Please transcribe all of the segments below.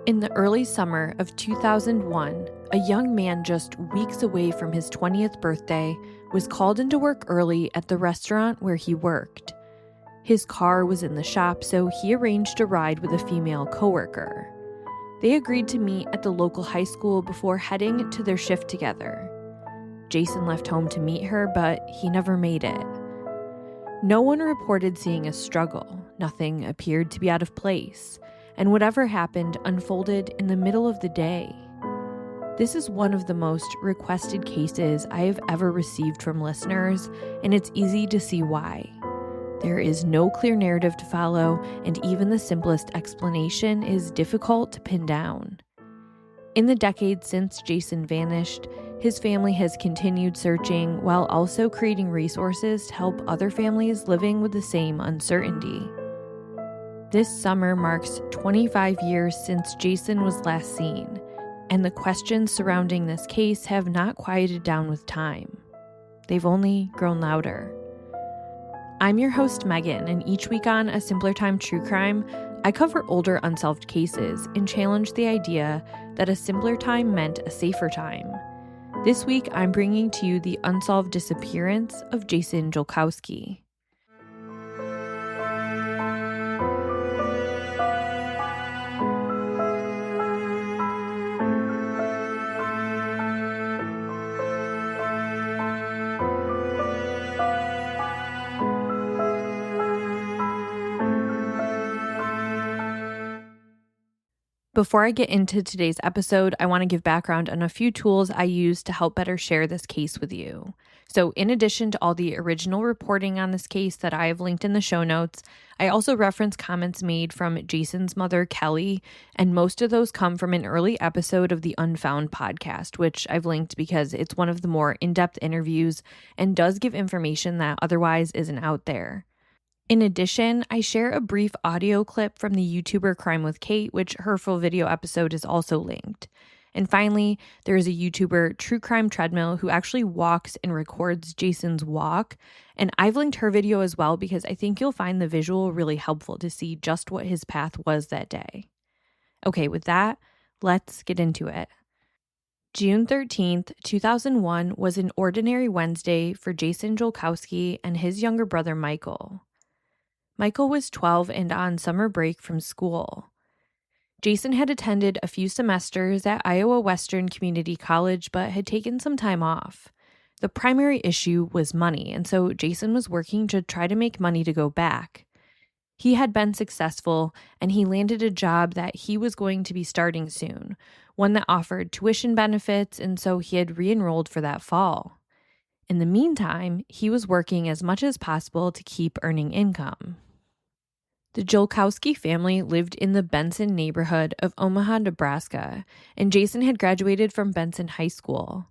In the early summer of 2001, a young man just weeks away from his 20th birthday was called into work early at the restaurant where he worked. His car was in the shop, so he arranged a ride with a female coworker. They agreed to meet at the local high school before heading to their shift together. Jason left home to meet her, but he never made it. No one reported seeing a struggle. Nothing appeared to be out of place, and whatever happened unfolded in the middle of the day. This is one of the most requested cases I have ever received from listeners, and it's easy to see why. There is no clear narrative to follow, and even the simplest explanation is difficult to pin down. In the decades since Jason vanished, his family has continued searching while also creating resources to help other families living with the same uncertainty. This summer marks 25 years since Jason was last seen, and the questions surrounding this case have not quieted down with time. They've only grown louder. I'm your host, Megan, and each week on A Simpler Time True Crime, I cover older unsolved cases and challenge the idea that a simpler time meant a safer time. This week, I'm bringing to you the unsolved disappearance of Jason Jolkowski. Before I get into today's episode, I want to give background on a few tools I use to help better share this case with you. So in addition to all the original reporting on this case that I have linked in the show notes, I also reference comments made from Jason's mother, Kelly, and most of those come from an early episode of the Unfound podcast, which I've linked because it's one of the more in-depth interviews and does give information that otherwise isn't out there. In addition, I share a brief audio clip from the YouTuber Crime with Kate, which her full video episode is also linked. And finally, there is a YouTuber, True Crime Treadmill, who actually walks and records Jason's walk. And I've linked her video as well because I think you'll find the visual really helpful to see just what his path was that day. Okay, with that, let's get into it. June 13th, 2001 was an ordinary Wednesday for Jason Jolkowski and his younger brother, Michael. Michael was 12 and on summer break from school. Jason had attended a few semesters at Iowa Western Community College but had taken some time off. The primary issue was money, and so Jason was working to try to make money to go back. He had been successful, and he landed a job that he was going to be starting soon, one that offered tuition benefits, and so he had re-enrolled for that fall. In the meantime, he was working as much as possible to keep earning income. The Jolkowski family lived in the Benson neighborhood of Omaha, Nebraska, and Jason had graduated from Benson High School.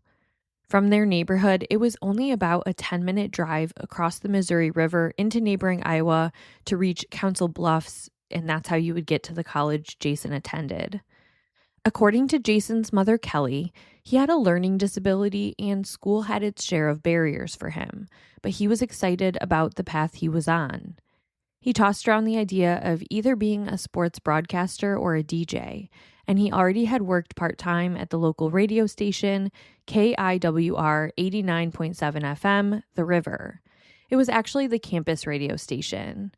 From their neighborhood, it was only about a 10-minute drive across the Missouri River into neighboring Iowa to reach Council Bluffs, and that's how you would get to the college Jason attended. According to Jason's mother, Kelly, he had a learning disability and school had its share of barriers for him, but he was excited about the path he was on. He tossed around the idea of either being a sports broadcaster or a DJ, and he already had worked part-time at the local radio station, KIWR 89.7 FM, The River. It was actually the campus radio station.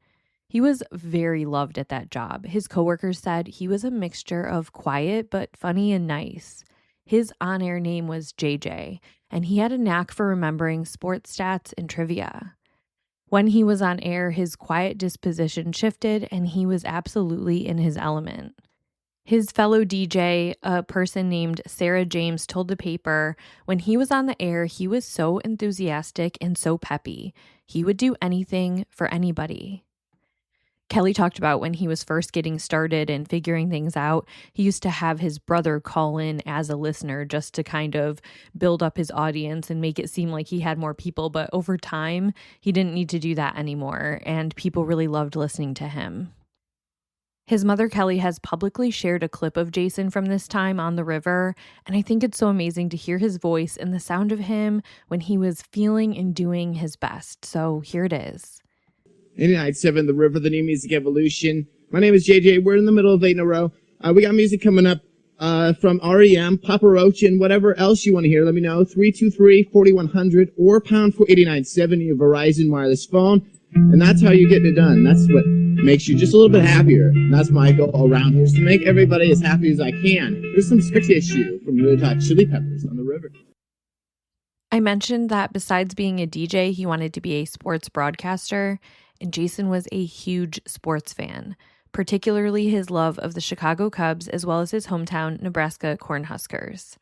He was very loved at that job. His coworkers said he was a mixture of quiet but funny and nice. His on-air name was JJ, and he had a knack for remembering sports stats and trivia. When he was on air, his quiet disposition shifted, and he was absolutely in his element. His fellow DJ, a person named Sarah James, told the paper, when he was on the air, he was so enthusiastic and so peppy. He would do anything for anybody. Kelly talked about when he was first getting started and figuring things out, he used to have his brother call in as a listener just to kind of build up his audience and make it seem like he had more people. But over time, he didn't need to do that anymore, and people really loved listening to him. His mother, Kelly, has publicly shared a clip of Jason from this time on the river, and I think it's so amazing to hear his voice and the sound of him when he was feeling and doing his best. So here it is. 89.7 The River, the new music evolution. My name is JJ. We're in the middle of 8 in a row. We got music coming up from REM, Papa Roach, and whatever else you want to hear. Let me know. 323-4100 or pound 48970, your Verizon wireless phone. And that's how you're getting it done. That's what makes you just a little bit happier. And that's my goal around here, is to make everybody as happy as I can. Here's some Sick Issue from Red Hot Chili Peppers on the river. I mentioned that besides being a DJ, he wanted to be a sports broadcaster, and Jason was a huge sports fan, particularly his love of the Chicago Cubs as well as his hometown Nebraska Cornhuskers.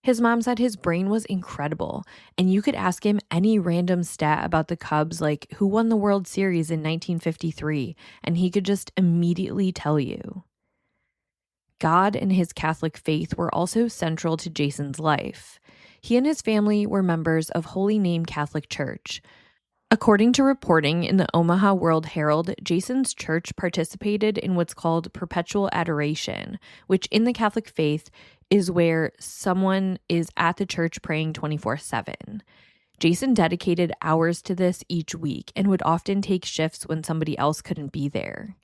His mom said his brain was incredible, and you could ask him any random stat about the Cubs, like who won the World Series in 1953, and he could just immediately tell you. God and his Catholic faith were also central to Jason's life. He and his family were members of Holy Name Catholic Church. According to reporting in the Omaha World Herald, Jason's church participated in what's called perpetual adoration, which in the Catholic faith is where someone is at the church praying 24/7. Jason dedicated hours to this each week and would often take shifts when somebody else couldn't be there.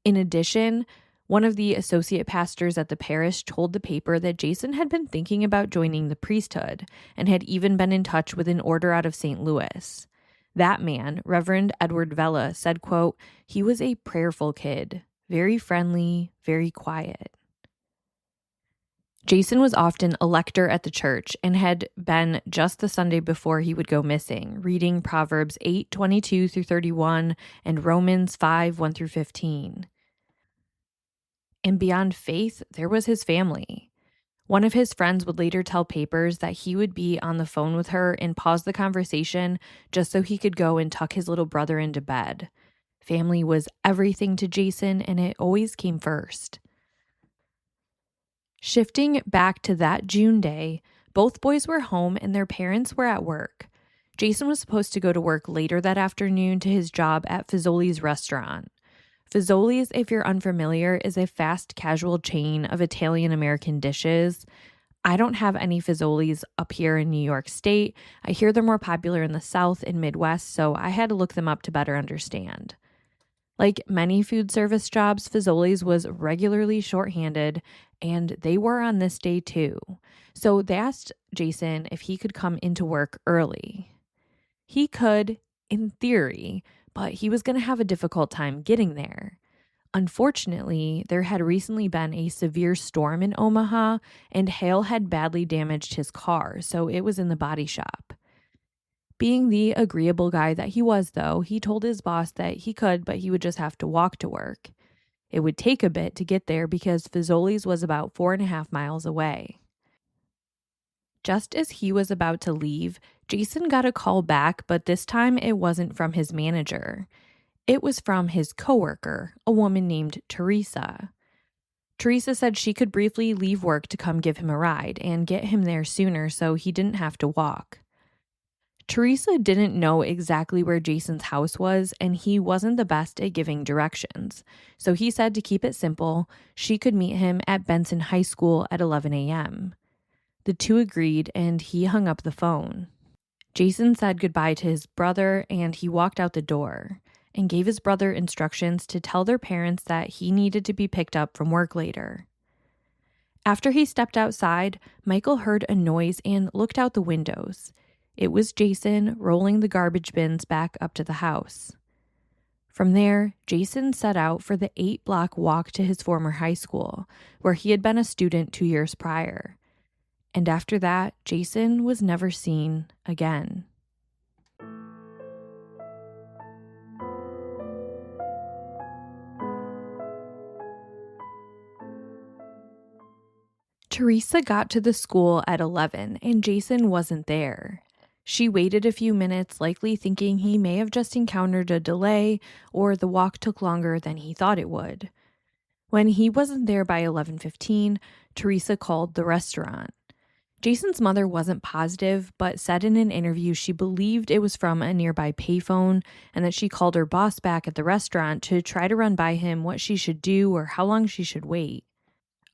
In addition, one of the associate pastors at the parish told the paper that Jason had been thinking about joining the priesthood and had even been in touch with an order out of St. Louis. That man, Reverend Edward Vela, said, quote, "He was a prayerful kid, very friendly, very quiet." Jason was often a lector at the church and had been just the Sunday before he would go missing, reading Proverbs 8:22 through 31 and Romans 5:1 through 15. And beyond faith, there was his family. One of his friends would later tell papers that he would be on the phone with her and pause the conversation just so he could go and tuck his little brother into bed. Family was everything to Jason, and it always came first. Shifting back to that June day, both boys were home and their parents were at work. Jason was supposed to go to work later that afternoon to his job at Fazoli's restaurant. Fazoli's, if you're unfamiliar, is a fast casual chain of Italian-American dishes. I don't have any Fazoli's up here in New York State. I hear they're more popular in the South and Midwest, so I had to look them up to better understand. Like many food service jobs, Fazoli's was regularly shorthanded, and they were on this day too. So they asked Jason if he could come into work early. He could, in theory, but he was going to have a difficult time getting there. Unfortunately, there had recently been a severe storm in Omaha, and hail had badly damaged his car, so it was in the body shop. Being the agreeable guy that he was, though, he told his boss that he could, but he would just have to walk to work. It would take a bit to get there because Fazoli's was about 4.5 miles away. Just as he was about to leave, Jason got a call back, but this time it wasn't from his manager. It was from his coworker, a woman named Teresa. Teresa said she could briefly leave work to come give him a ride and get him there sooner so he didn't have to walk. Teresa didn't know exactly where Jason's house was, and he wasn't the best at giving directions. So he said to keep it simple, she could meet him at Benson High School at 11 a.m. The two agreed, and he hung up the phone. Jason said goodbye to his brother, and he walked out the door and gave his brother instructions to tell their parents that he needed to be picked up from work later. After he stepped outside, Michael heard a noise and looked out the windows. It was Jason rolling the garbage bins back up to the house. From there, Jason set out for the 8-block walk to his former high school, where he had been a student 2 years prior. And after that, Jason was never seen again. Teresa got to the school at 11, and Jason wasn't there. She waited a few minutes, likely thinking he may have just encountered a delay or the walk took longer than he thought it would. When he wasn't there by 11:15, Teresa called the restaurant. Jason's mother wasn't positive, but said in an interview she believed it was from a nearby payphone and that she called her boss back at the restaurant to try to run by him what she should do or how long she should wait.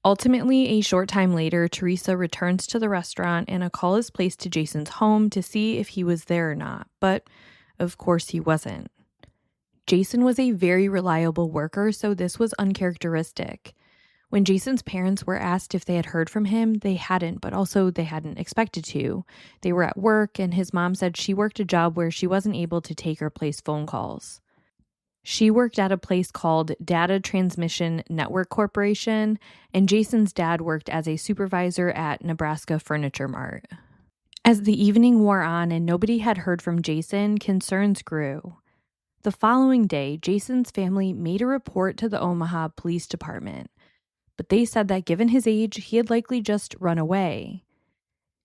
Ultimately, a short time later, Teresa returns to the restaurant and a call is placed to Jason's home to see if he was there or not, but of course he wasn't. Jason was a very reliable worker, so this was uncharacteristic. When Jason's parents were asked if they had heard from him, they hadn't, but also they hadn't expected to. They were at work, and his mom said she worked a job where she wasn't able to take or place phone calls. She worked at a place called Data Transmission Network Corporation, and Jason's dad worked as a supervisor at Nebraska Furniture Mart. As the evening wore on and nobody had heard from Jason, concerns grew. The following day, Jason's family made a report to the Omaha Police Department, but they said that given his age, he had likely just run away.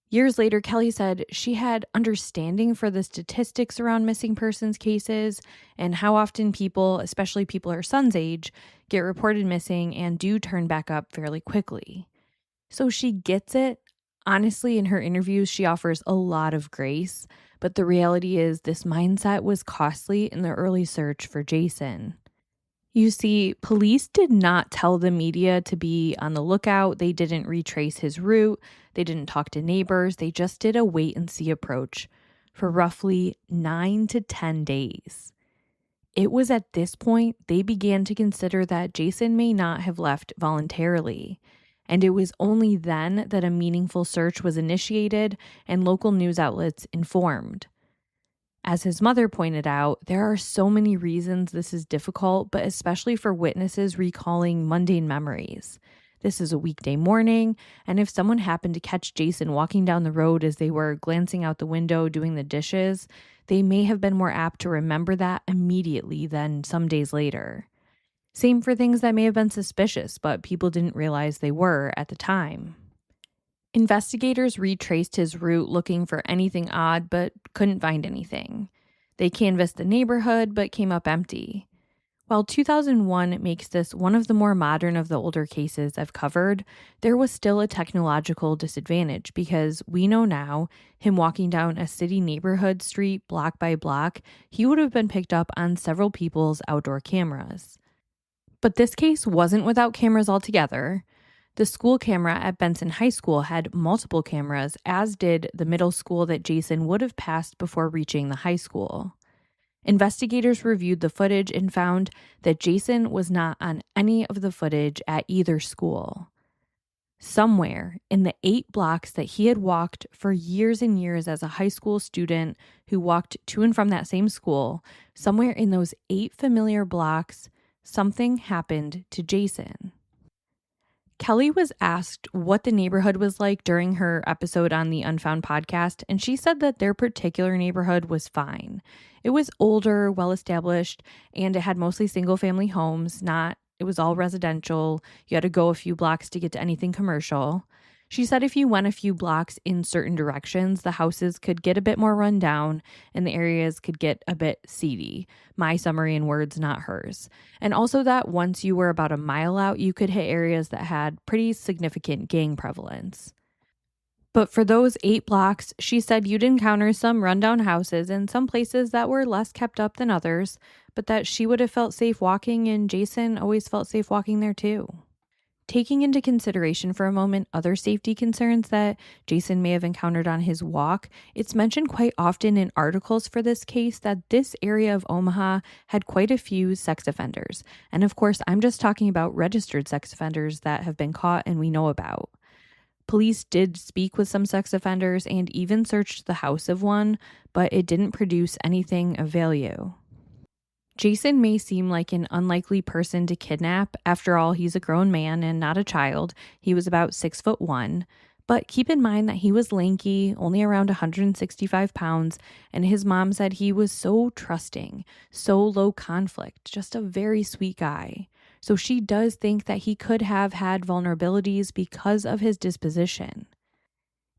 Years later, Kelly said she had understanding for the statistics around missing persons cases and how often people, especially people her son's age, get reported missing and do turn back up fairly quickly. So she gets it. Honestly, in her interviews, she offers a lot of grace, but the reality is this mindset was costly in the early search for Jason. You see, police did not tell the media to be on the lookout. They didn't retrace his route. They didn't talk to neighbors. They just did a wait and see approach for roughly 9 to 10 days. It was at this point they began to consider that Jason may not have left voluntarily. And it was only then that a meaningful search was initiated and local news outlets informed. As his mother pointed out, there are so many reasons this is difficult, but especially for witnesses recalling mundane memories. This is a weekday morning, and if someone happened to catch Jason walking down the road as they were glancing out the window doing the dishes, they may have been more apt to remember that immediately than some days later. Same for things that may have been suspicious, but people didn't realize they were at the time. Investigators retraced his route looking for anything odd, but couldn't find anything. They canvassed the neighborhood, but came up empty. While 2001 makes this one of the more modern of the older cases I've covered, there was still a technological disadvantage because we know now, him walking down a city neighborhood street block by block, he would have been picked up on several people's outdoor cameras. But this case wasn't without cameras altogether. The school camera at Benson High School had multiple cameras, as did the middle school that Jason would have passed before reaching the high school. Investigators reviewed the footage and found that Jason was not on any of the footage at either school. Somewhere in the 8 blocks that he had walked for years and years as a high school student who walked to and from that same school, somewhere in those 8 familiar blocks, something happened to Jason. Kelly was asked what the neighborhood was like during her episode on the Unfound podcast, and she said that their particular neighborhood was fine. It was older, well-established, and it had mostly single-family homes, it was all residential. You had to go a few blocks to get to anything commercial. She said if you went a few blocks in certain directions, the houses could get a bit more run down and the areas could get a bit seedy. My summary in words, not hers. And also that once you were about a mile out, you could hit areas that had pretty significant gang prevalence. But for those 8 blocks, she said you'd encounter some rundown houses and some places that were less kept up than others, but that she would have felt safe walking and Jason always felt safe walking there too. Taking into consideration for a moment other safety concerns that Jason may have encountered on his walk, it's mentioned quite often in articles for this case that this area of Omaha had quite a few sex offenders. And of course, I'm just talking about registered sex offenders that have been caught and we know about. Police did speak with some sex offenders and even searched the house of one, but it didn't produce anything of value. Jason may seem like an unlikely person to kidnap. After all, he's a grown man and not a child. He was about 6'1", but keep in mind that he was lanky, only around 165 pounds, and his mom said he was so trusting, so low conflict, just a very sweet guy. So she does think that he could have had vulnerabilities because of his disposition.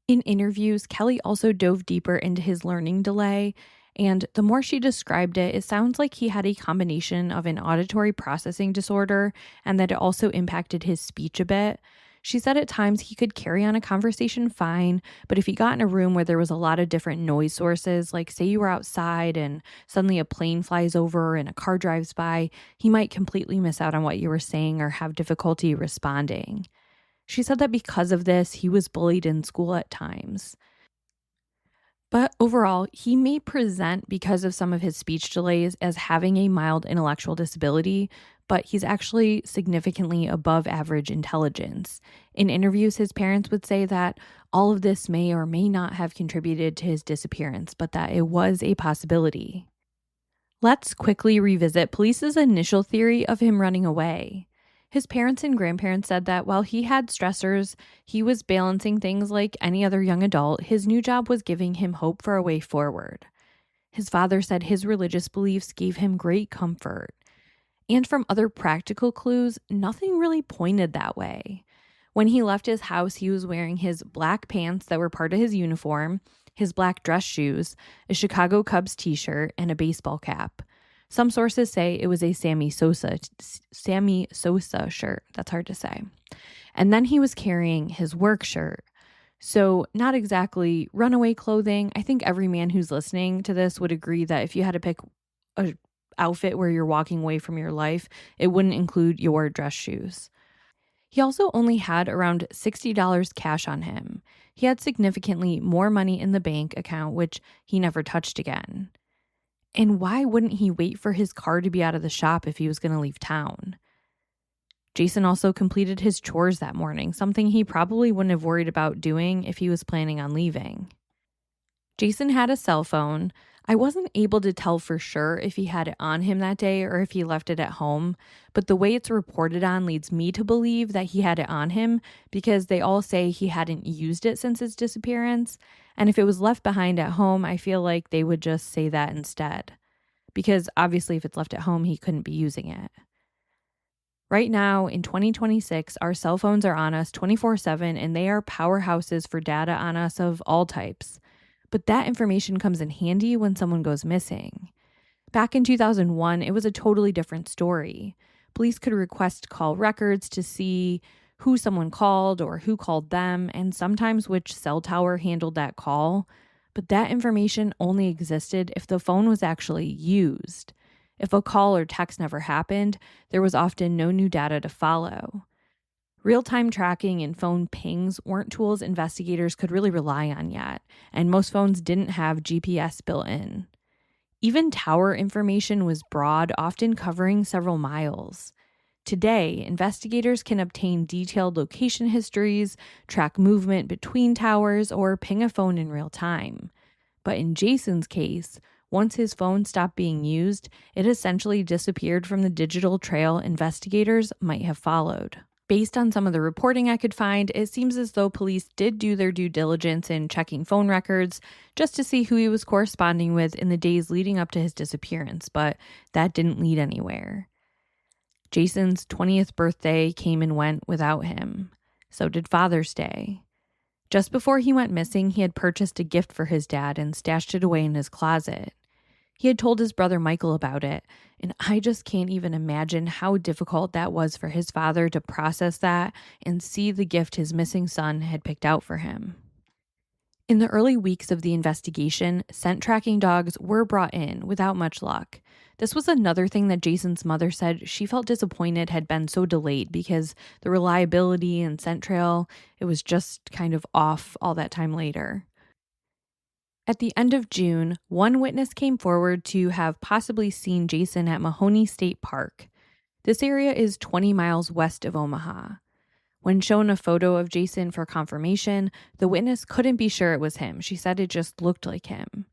In interviews, Kelly also dove deeper into his learning delay, and the more she described it, it sounds like he had a combination of an auditory processing disorder and that it also impacted his speech a bit. She said at times he could carry on a conversation fine, but if he got in a room where there was a lot of different noise sources, like say you were outside and suddenly a plane flies over and a car drives by, he might completely miss out on what you were saying or have difficulty responding. She said that because of this, he was bullied in school at times. But overall, he may present, because of some of his speech delays, as having a mild intellectual disability, but he's actually significantly above average intelligence. In interviews, his parents would say that all of this may or may not have contributed to his disappearance, but that it was a possibility. Let's quickly revisit police's initial theory of him running away. His parents and grandparents said that while he had stressors, he was balancing things like any other young adult. His new job was giving him hope for a way forward. His father said his religious beliefs gave him great comfort. And from other practical clues, nothing really pointed that way. When he left his house, he was wearing his black pants that were part of his uniform, his black dress shoes, a Chicago Cubs t-shirt, and a baseball cap. Some sources say it was a Sammy Sosa shirt. That's hard to say. And then he was carrying his work shirt. So not exactly runaway clothing. I think every man who's listening to this would agree that if you had to pick a outfit where you're walking away from your life, it wouldn't include your dress shoes. He also only had around $60 cash on him. He had significantly more money in the bank account, which he never touched again. And why wouldn't he wait for his car to be out of the shop if he was going to leave town? Jason also completed his chores that morning, something he probably wouldn't have worried about doing if he was planning on leaving. Jason had a cell phone. I wasn't able to tell for sure if he had it on him that day or if he left it at home, but the way it's reported on leads me to believe that he had it on him because they all say he hadn't used it since his disappearance, and if it was left behind at home, I feel like they would just say that instead, because obviously if it's left at home, he couldn't be using it. Right now, in 2026, our cell phones are on us 24/7, and they are powerhouses for data on us of all types. But that information comes in handy when someone goes missing. Back in 2001, it was a totally different story. Police could request call records to see who someone called or who called them, and sometimes which cell tower handled that call. But that information only existed if the phone was actually used. If a call or text never happened, there was often no new data to follow. Real-time tracking and phone pings weren't tools investigators could really rely on yet, and most phones didn't have GPS built in. Even tower information was broad, often covering several miles. Today, investigators can obtain detailed location histories, track movement between towers, or ping a phone in real time. But in Jason's case, once his phone stopped being used, it essentially disappeared from the digital trail investigators might have followed. Based on some of the reporting I could find, it seems as though police did do their due diligence in checking phone records just to see who he was corresponding with in the days leading up to his disappearance, but that didn't lead anywhere. Jason's 20th birthday came and went without him. So did Father's Day. Just before he went missing, he had purchased a gift for his dad and stashed it away in his closet. He had told his brother Michael about it, and I just can't even imagine how difficult that was for his father to process that and see the gift his missing son had picked out for him. In the early weeks of the investigation, scent tracking dogs were brought in without much luck. This was another thing that Jason's mother said she felt disappointed had been so delayed because the reliability and scent trail, it was just kind of off all that time later. At the end of June, one witness came forward to have possibly seen Jason at Mahoney State Park. This area is 20 miles west of Omaha. When shown a photo of Jason for confirmation, the witness couldn't be sure it was him. She said it just looked like him.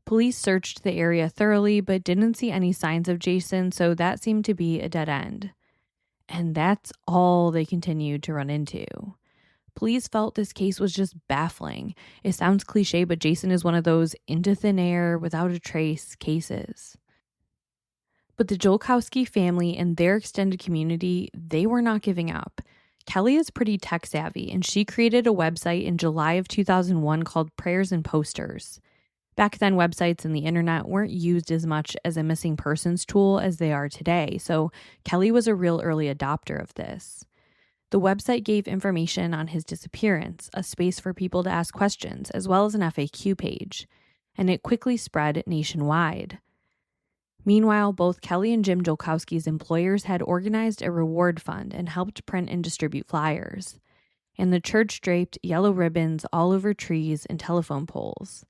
Police searched the area thoroughly but didn't see any signs of Jason, so that seemed to be a dead end. And that's all they continued to run into. Police felt this case was just baffling. It sounds cliche, but Jason is one of those into thin air, without a trace cases. But the Jolkowski family and their extended community, they were not giving up. Kelly is pretty tech savvy, and she created a website in July of 2001 called Prayers and Posters. Back then, websites and the internet weren't used as much as a missing persons tool as they are today, so Kelly was a real early adopter of this. The website gave information on his disappearance, a space for people to ask questions, as well as an FAQ page, and it quickly spread nationwide. Meanwhile, both Kelly and Jim Jolkowski's employers had organized a reward fund and helped print and distribute flyers, and the church draped yellow ribbons all over trees and telephone poles.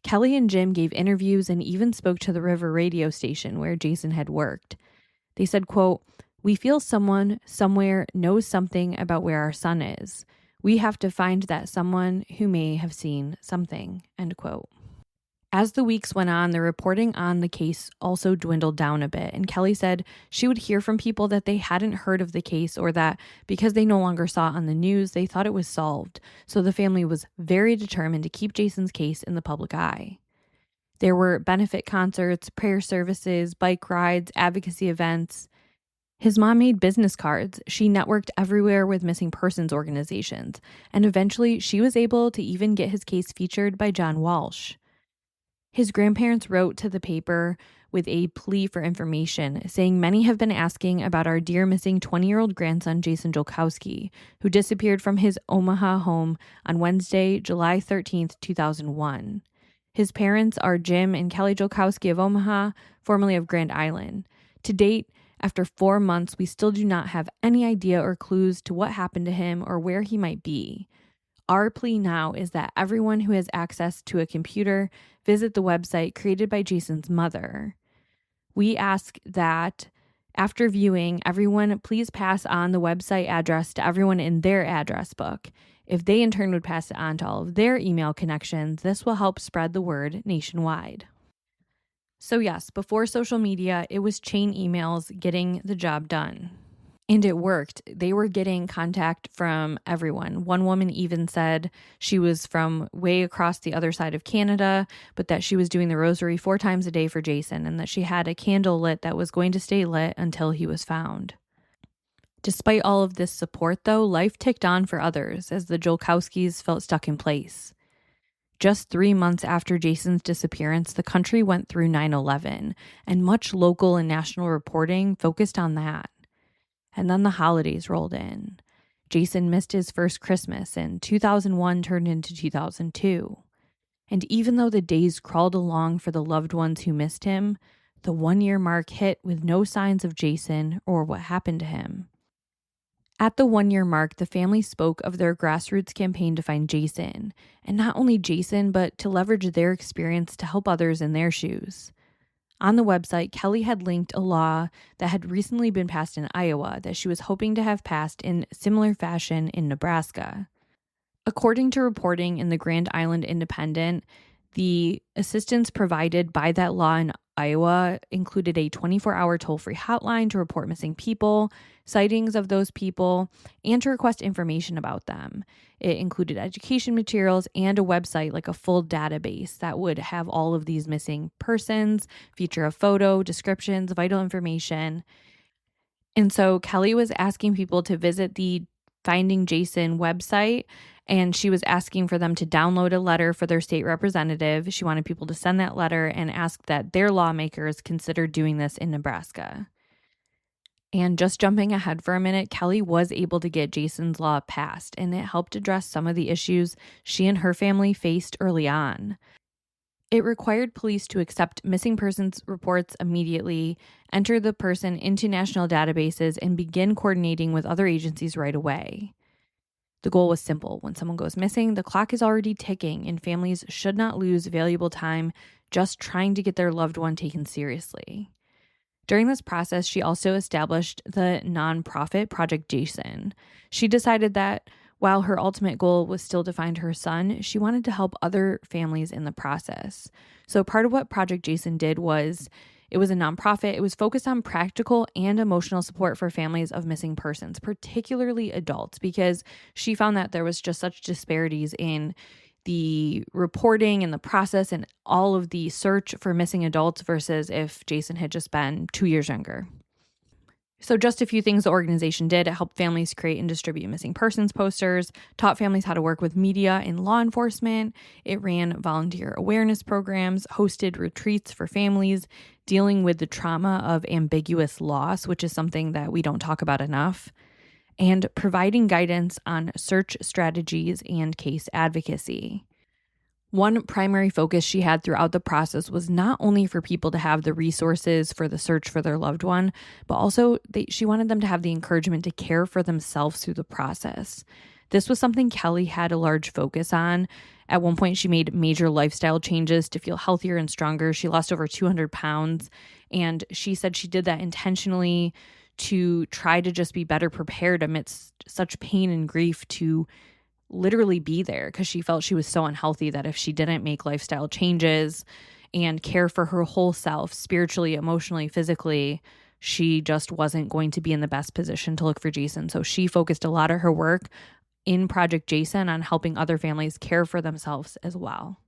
Kelly and Jim gave interviews and even spoke to the River radio station where Jason had worked. They said, quote, "We feel someone somewhere knows something about where our son is. We have to find that someone who may have seen something," end quote. As the weeks went on, the reporting on the case also dwindled down a bit, and Kelly said she would hear from people that they hadn't heard of the case or that because they no longer saw it on the news, they thought it was solved. So the family was very determined to keep Jason's case in the public eye. There were benefit concerts, prayer services, bike rides, advocacy events. His mom made business cards. She networked everywhere with missing persons organizations, and eventually she was able to even get his case featured by John Walsh. His grandparents wrote to the paper with a plea for information, saying many have been asking about our dear missing 20-year-old grandson, Jason Jolkowski, who disappeared from his Omaha home on Wednesday, July 13th, 2001. His parents are Jim and Kelly Jolkowski of Omaha, formerly of Grand Island. To date, after 4 months, we still do not have any idea or clues to what happened to him or where he might be. Our plea now is that everyone who has access to a computer visit the website created by Jason's mother. We ask that after viewing, everyone please pass on the website address to everyone in their address book. If they in turn would pass it on to all of their email connections, this will help spread the word nationwide. So yes, before social media, it was chain emails getting the job done. And it worked. They were getting contact from everyone. One woman even said she was from way across the other side of Canada, but that she was doing the rosary 4 times a day for Jason and that she had a candle lit that was going to stay lit until he was found. Despite all of this support, though, life ticked on for others as the Jolkowskis felt stuck in place. Just 3 months after Jason's disappearance, the country went through 9/11, and much local and national reporting focused on that. And then the holidays rolled in. Jason missed his first Christmas, and 2001 turned into 2002. And even though the days crawled along for the loved ones who missed him, the 1-year mark hit with no signs of Jason or what happened to him. At the 1-year mark, the family spoke of their grassroots campaign to find Jason, and not only Jason, but to leverage their experience to help others in their shoes. On the website, Kelly had linked a law that had recently been passed in Iowa that she was hoping to have passed in similar fashion in Nebraska. According to reporting in the Grand Island Independent, the assistance provided by that law in Iowa included a 24-hour toll-free hotline to report missing people, sightings of those people, and to request information about them. It included education materials and a website, like a full database that would have all of these missing persons, feature a photo, descriptions, vital information. And so Kelly was asking people to visit the Finding Jason website, and she was asking for them to download a letter for their state representative. She wanted people to send that letter and ask that their lawmakers consider doing this in Nebraska. And just jumping ahead for a minute, Kelly was able to get Jason's law passed, and it helped address some of the issues she and her family faced early on. It required police to accept missing persons reports immediately, enter the person into national databases, and begin coordinating with other agencies right away. The goal was simple. When someone goes missing, the clock is already ticking, and families should not lose valuable time just trying to get their loved one taken seriously. During this process, she also established the nonprofit Project Jason. She decided that while her ultimate goal was still to find her son, she wanted to help other families in the process. So part of what Project Jason did was, it was a nonprofit. It was focused on practical and emotional support for families of missing persons, particularly adults, because she found that there was just such disparities in the reporting and the process and all of the search for missing adults versus if Jason had just been 2 years younger. So just a few things the organization did. It helped families create and distribute missing persons posters, taught families how to work with media and law enforcement. It ran volunteer awareness programs, hosted retreats for families dealing with the trauma of ambiguous loss, which is something that we don't talk about enough, and providing guidance on search strategies and case advocacy. One primary focus she had throughout the process was not only for people to have the resources for the search for their loved one, but also she wanted them to have the encouragement to care for themselves through the process. This was something Kelly had a large focus on. At one point, she made major lifestyle changes to feel healthier and stronger. She lost over 200 pounds, And she said she did that intentionally to try to just be better prepared amidst such pain and grief to literally be there, because she felt she was so unhealthy that if she didn't make lifestyle changes and care for her whole self, spiritually, emotionally, physically, she just wasn't going to be in the best position to look for Jason. So she focused a lot of her work in Project Jason on helping other families care for themselves as well.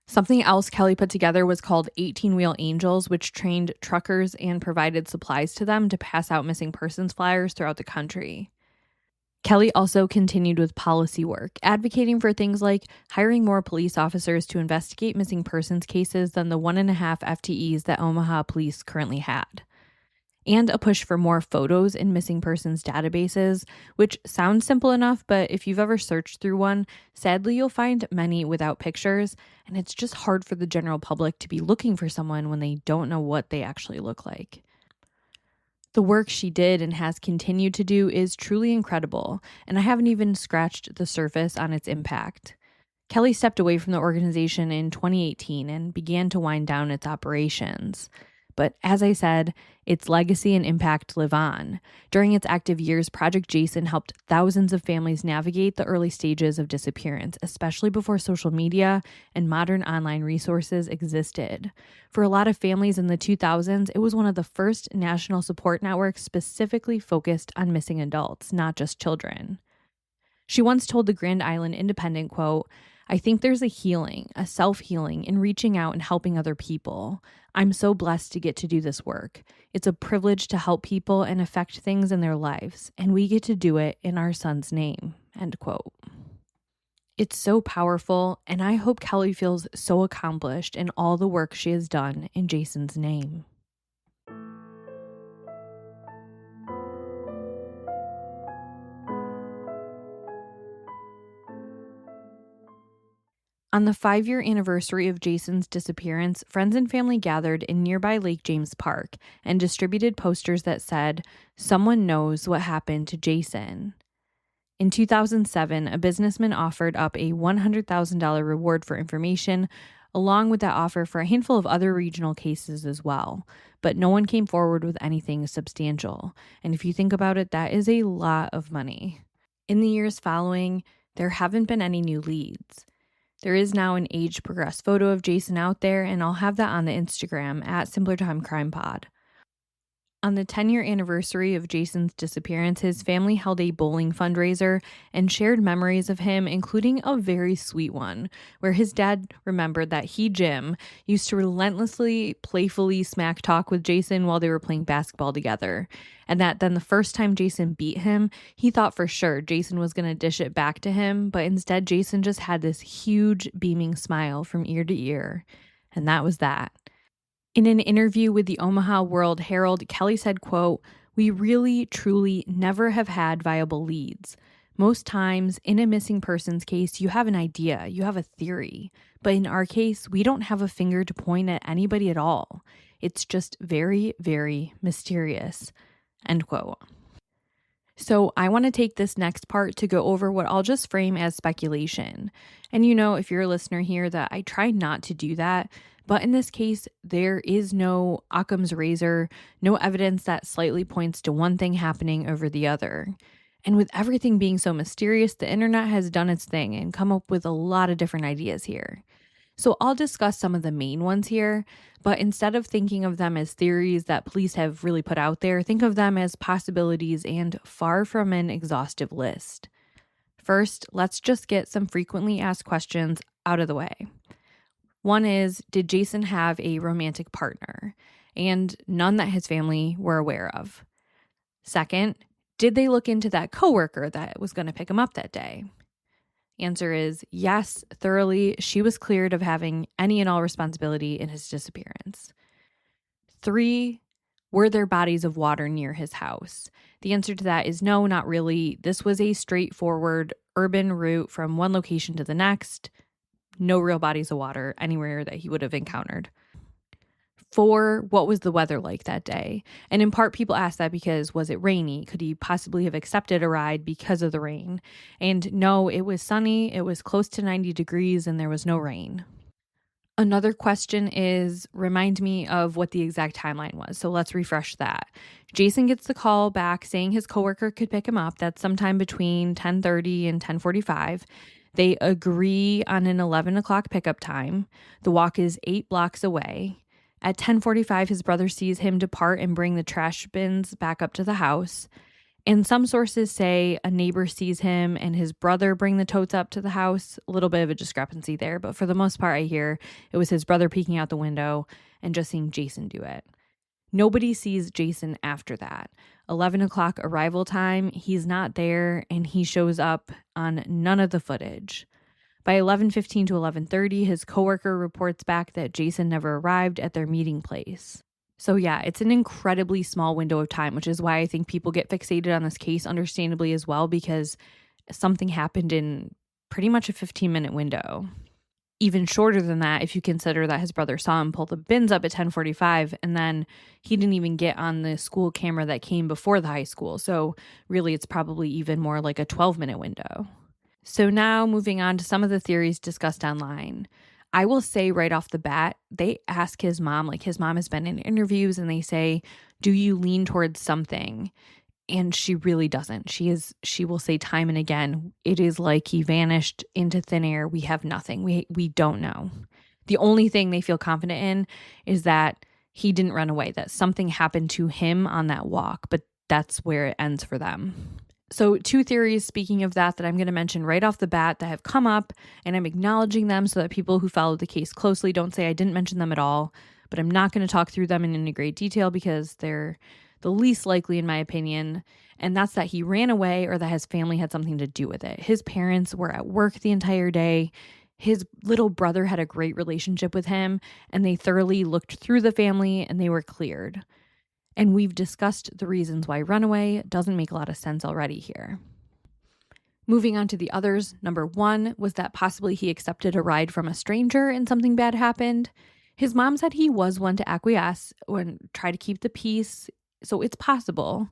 Something else Kelly put together was called 18-Wheel Angels, which trained truckers and provided supplies to them to pass out missing persons flyers throughout the country. Kelly also continued with policy work, advocating for things like hiring more police officers to investigate missing persons cases than the 1.5 FTEs that Omaha police currently had, and a push for more photos in missing persons databases, which sounds simple enough, but if you've ever searched through one, sadly you'll find many without pictures, and it's just hard for the general public to be looking for someone when they don't know what they actually look like. The work she did and has continued to do is truly incredible, and I haven't even scratched the surface on its impact. Kelly stepped away from the organization in 2018 and began to wind down its operations. But as I said, its legacy and impact live on. During its active years, Project Jason helped thousands of families navigate the early stages of disappearance, especially before social media and modern online resources existed. For a lot of families in the 2000s, it was one of the first national support networks specifically focused on missing adults, not just children. She once told the Grand Island Independent, quote, "I think there's a healing, a self-healing in reaching out and helping other people. I'm so blessed to get to do this work. It's a privilege to help people and affect things in their lives, and we get to do it in our son's name," end quote. It's so powerful, and I hope Kelly feels so accomplished in all the work she has done in Jason's name. On the 5-year anniversary of Jason's disappearance, friends and family gathered in nearby Lake James Park and distributed posters that said, "Someone knows what happened to Jason." In 2007, a businessman offered up a $100,000 reward for information, along with that offer for a handful of other regional cases as well. But no one came forward with anything substantial. And if you think about it, that is a lot of money. In the years following, there haven't been any new leads. There is now an age-progressed photo of Jason out there, and I'll have that on the Instagram at Simpler Time Crime Pod. On the 10-year anniversary of Jason's disappearance, his family held a bowling fundraiser and shared memories of him, including a very sweet one, where his dad remembered that he, Jim, used to relentlessly, playfully smack talk with Jason while they were playing basketball together. And that then the first time Jason beat him, he thought for sure Jason was going to dish it back to him, but instead Jason just had this huge beaming smile from ear to ear. And that was that. In an interview with the Omaha World Herald, Kelly said, quote, "We really, truly never have had viable leads. Most times in a missing persons case, you have an idea, you have a theory. But in our case, we don't have a finger to point at anybody at all. It's just very, very mysterious," end quote. So I want to take this next part to go over what I'll just frame as speculation. And you know, if you're a listener here, that I try not to do that. But in this case, there is no Occam's razor, no evidence that slightly points to one thing happening over the other. And with everything being so mysterious, the internet has done its thing and come up with a lot of different ideas here. So I'll discuss some of the main ones here, but instead of thinking of them as theories that police have really put out there, think of them as possibilities and far from an exhaustive list. First, let's just get some frequently asked questions out of the way. One is, did Jason have a romantic partner? And none that his family were aware of. Second, did they look into that coworker that was going to pick him up that day? Answer is yes, thoroughly. She was cleared of having any and all responsibility in his disappearance. 3, were there bodies of water near his house? The answer to that is no, not really. This was a straightforward urban route from one location to the next. No real bodies of water anywhere that he would have encountered. 4, what was the weather like that day? And in part, people ask that because was it rainy? Could he possibly have accepted a ride because of the rain? And no, it was sunny, it was close to 90 degrees, and there was no rain. Another question is, remind me of what the exact timeline was. So let's refresh that. Jason gets the call back saying his coworker could pick him up. That's sometime between 10:30 and 10:45. They agree on an 11 o'clock pickup time. The walk is 8 blocks away. At 10:45, his brother sees him depart and bring the trash bins back up to the house. And some sources say a neighbor sees him and his brother bring the totes up to the house. A little bit of a discrepancy there, but for the most part, I hear it was his brother peeking out the window and just seeing Jason do it. Nobody sees Jason after that. 11 o'clock arrival time, he's not there, and he shows up on none of the footage. By 11:15 to 11:30, his coworker reports back that Jason never arrived at their meeting place. So yeah, it's an incredibly small window of time, which is why I think people get fixated on this case, understandably as well, because something happened in pretty much a 15-minute window. Even shorter than that, if you consider that his brother saw him pull the bins up at 10:45, and then he didn't even get on the school camera that came before the high school. So really, it's probably even more like a 12-minute window. So now moving on to some of the theories discussed online. I will say right off the bat, they ask his mom, like his mom has been in interviews, and they say, do you lean towards something? And she really doesn't. She will say time and again, it is like he vanished into thin air. We have nothing. We don't know. The only thing they feel confident in is that he didn't run away, that something happened to him on that walk, but that's where it ends for them. So 2 theories, speaking of that I'm going to mention right off the bat that have come up, and I'm acknowledging them so that people who followed the case closely don't say I didn't mention them at all, but I'm not going to talk through them in any great detail because they're the least likely in my opinion, and that's that he ran away or that his family had something to do with it. His parents were at work the entire day. His little brother had a great relationship with him, and they thoroughly looked through the family and they were cleared. And we've discussed the reasons why runaway doesn't make a lot of sense already here. Moving on to the others, number 1 was that possibly he accepted a ride from a stranger and something bad happened. His mom said he was one to acquiesce and try to keep the peace, so it's possible.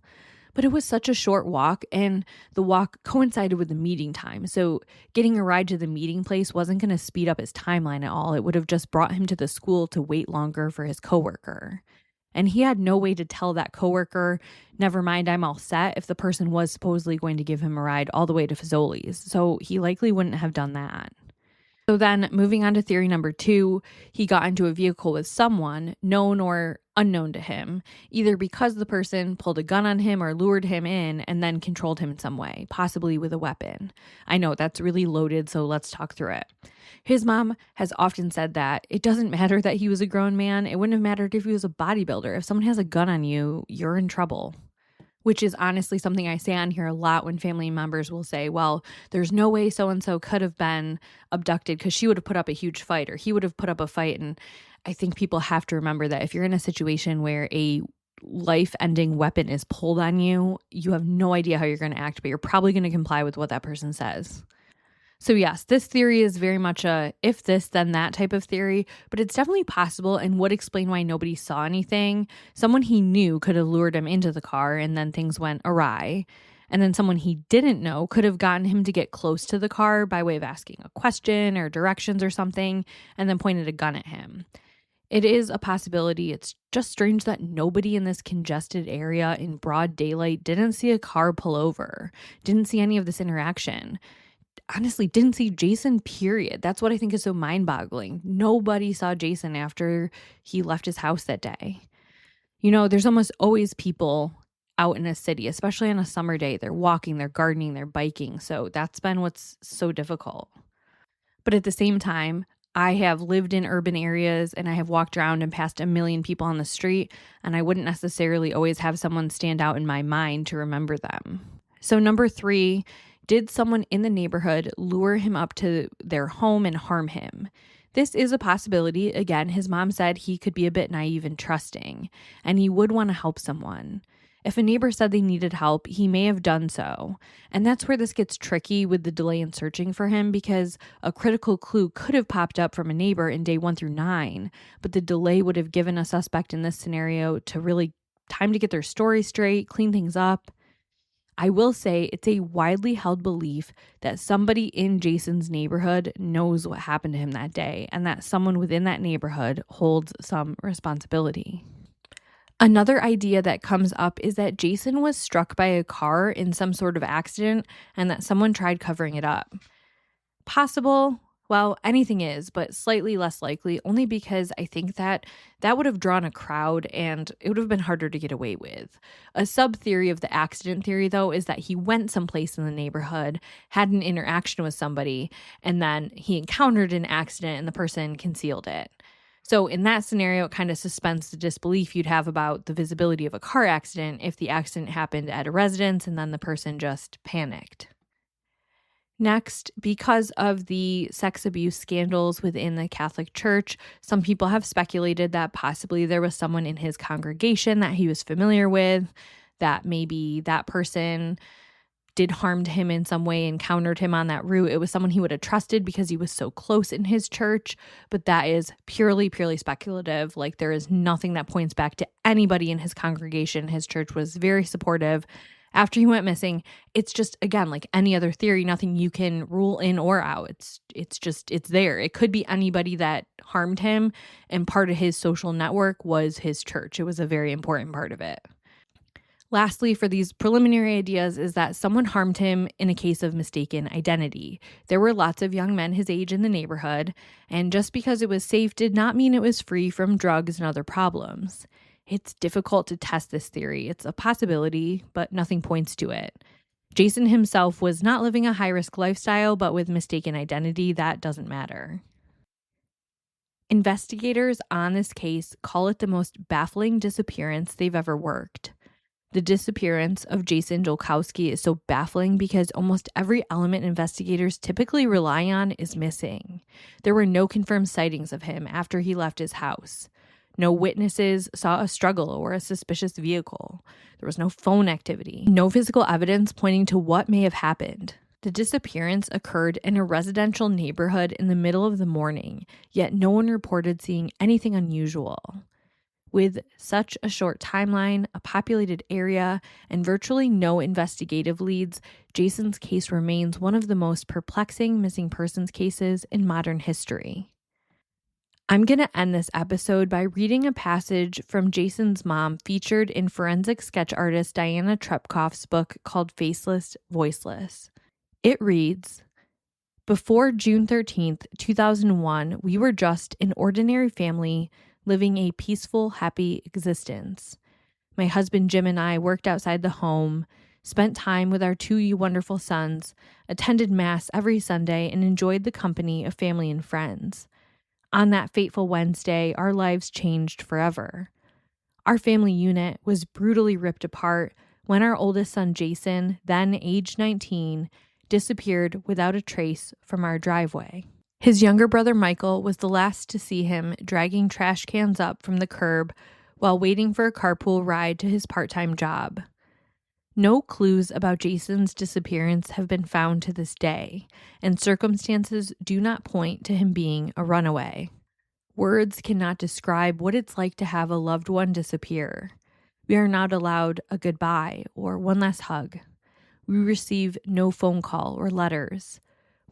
But it was such a short walk, and the walk coincided with the meeting time, so getting a ride to the meeting place wasn't going to speed up his timeline at all. It would have just brought him to the school to wait longer for his coworker. And he had no way to tell that coworker, never mind, I'm all set, if the person was supposedly going to give him a ride all the way to Fazoli's. So he likely wouldn't have done that. So then moving on to theory number 2, he got into a vehicle with someone, known or unknown to him, either because the person pulled a gun on him or lured him in and then controlled him in some way, possibly with a weapon. I know that's really loaded, so let's talk through it. His mom has often said that it doesn't matter that he was a grown man. It wouldn't have mattered if he was a bodybuilder. If someone has a gun on you, you're in trouble. Which is honestly something I say on here a lot when family members will say, well, there's no way so-and-so could have been abducted because she would have put up a huge fight or he would have put up a fight. And I think people have to remember that if you're in a situation where a life-ending weapon is pulled on you, you have no idea how you're going to act, but you're probably going to comply with what that person says. So yes, this theory is very much a if this, then that type of theory, but it's definitely possible and would explain why nobody saw anything. Someone he knew could have lured him into the car and then things went awry. And then someone he didn't know could have gotten him to get close to the car by way of asking a question or directions or something and then pointed a gun at him. It is a possibility. It's just strange that nobody in this congested area in broad daylight didn't see a car pull over, didn't see any of this interaction. Honestly, didn't see Jason, period. That's what I think is so mind-boggling. Nobody saw Jason after he left his house that day. You know, there's almost always people out in a city, especially on a summer day. They're walking, they're gardening, they're biking. So that's been what's so difficult. But at the same time, I have lived in urban areas and I have walked around and passed a million people on the street, and I wouldn't necessarily always have someone stand out in my mind to remember them. So number 3, did someone in the neighborhood lure him up to their home and harm him? This is a possibility. Again, his mom said he could be a bit naive and trusting, and he would want to help someone. If a neighbor said they needed help, he may have done so. And that's where this gets tricky with the delay in searching for him, because a critical clue could have popped up from a neighbor in day 1 through 9, but the delay would have given a suspect in this scenario to really time to get their story straight, clean things up. I will say it's a widely held belief that somebody in Jason's neighborhood knows what happened to him that day and that someone within that neighborhood holds some responsibility. Another idea that comes up is that Jason was struck by a car in some sort of accident and that someone tried covering it up. Possible? Well, anything is, but slightly less likely, only because I think that would have drawn a crowd and it would have been harder to get away with. A sub theory of the accident theory, though, is that he went someplace in the neighborhood, had an interaction with somebody, and then he encountered an accident and the person concealed it. So in that scenario, it kind of suspends the disbelief you'd have about the visibility of a car accident if the accident happened at a residence and then the person just panicked. Next, because of the sex abuse scandals within the Catholic Church, some people have speculated that possibly there was someone in his congregation that he was familiar with, that maybe that person did harm to him in some way, encountered him on that route. It was someone he would have trusted because he was so close in his church, but that is purely speculative. Like, there is nothing that points back to anybody in his congregation. His church was very supportive. After he went missing, it's just, again, like any other theory, nothing you can rule in or out. It's there. It could be anybody that harmed him, and part of his social network was his church. It was a very important part of it. Lastly, for these preliminary ideas is that someone harmed him in a case of mistaken identity. There were lots of young men his age in the neighborhood, and just because it was safe did not mean it was free from drugs and other problems. It's difficult to test this theory. It's a possibility, but nothing points to it. Jason himself was not living a high-risk lifestyle, but with mistaken identity, that doesn't matter. Investigators on this case call it the most baffling disappearance they've ever worked. The disappearance of Jason Jolkowski is so baffling because almost every element investigators typically rely on is missing. There were no confirmed sightings of him after he left his house. No witnesses saw a struggle or a suspicious vehicle. There was no phone activity. No physical evidence pointing to what may have happened. The disappearance occurred in a residential neighborhood in the middle of the morning, yet no one reported seeing anything unusual. With such a short timeline, a populated area, and virtually no investigative leads, Jason's case remains one of the most perplexing missing persons cases in modern history. I'm going to end this episode by reading a passage from Jason's mom featured in forensic sketch artist Diana Trepkoff's book called Faceless, Voiceless. It reads, "Before June 13th, 2001, we were just an ordinary family living a peaceful, happy existence. My husband Jim and I worked outside the home, spent time with our two wonderful sons, attended Mass every Sunday, and enjoyed the company of family and friends. On that fateful Wednesday, our lives changed forever. Our family unit was brutally ripped apart when our oldest son, Jason, then age 19, disappeared without a trace from our driveway. His younger brother, Michael, was the last to see him dragging trash cans up from the curb while waiting for a carpool ride to his part-time job. No clues about Jason's disappearance have been found to this day, and circumstances do not point to him being a runaway. Words cannot describe what it's like to have a loved one disappear. We are not allowed a goodbye or one last hug. We receive no phone call or letters.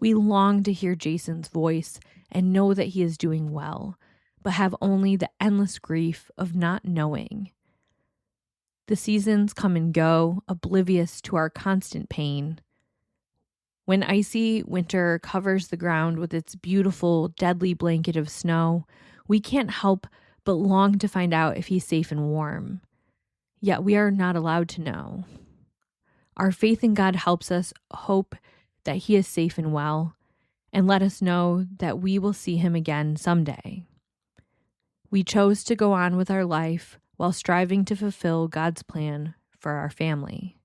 We long to hear Jason's voice and know that he is doing well, but have only the endless grief of not knowing. The seasons come and go, oblivious to our constant pain. When icy winter covers the ground with its beautiful, deadly blanket of snow, we can't help but long to find out if he's safe and warm. Yet we are not allowed to know. Our faith in God helps us hope that he is safe and well, and let us know that we will see him again someday. We chose to go on with our life while striving to fulfill God's plan for our family.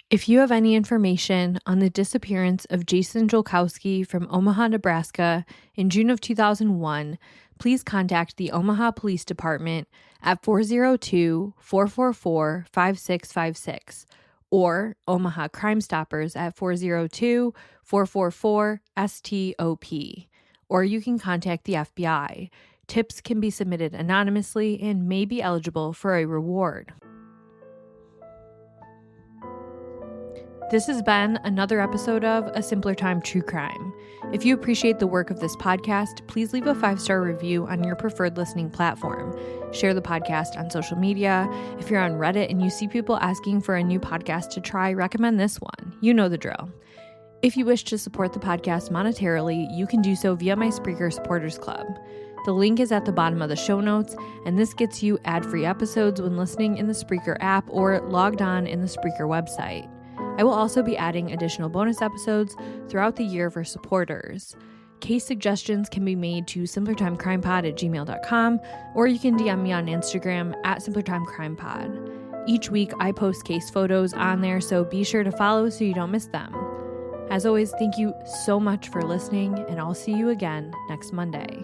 If you have any information on the disappearance of Jason Jolkowski from Omaha, Nebraska in June of 2001, please contact the Omaha Police Department at 402-444-5656 or Omaha Crime Stoppers at 402-444-STOP, or you can contact the FBI. Tips can be submitted anonymously and may be eligible for a reward. This has been another episode of A Simpler Time True Crime. If you appreciate the work of this podcast, please leave a 5-star review on your preferred listening platform. Share the podcast on social media. If you're on Reddit and you see people asking for a new podcast to try, recommend this one. You know the drill. If you wish to support the podcast monetarily, you can do so via my Spreaker Supporters Club. The link is at the bottom of the show notes, and this gets you ad-free episodes when listening in the Spreaker app or logged on in the Spreaker website. I will also be adding additional bonus episodes throughout the year for supporters. Case suggestions can be made to simplertimecrimepod@gmail.com, or you can DM me on Instagram at simplertimecrimepod. Each week, I post case photos on there, so be sure to follow so you don't miss them. As always, thank you so much for listening, and I'll see you again next Monday.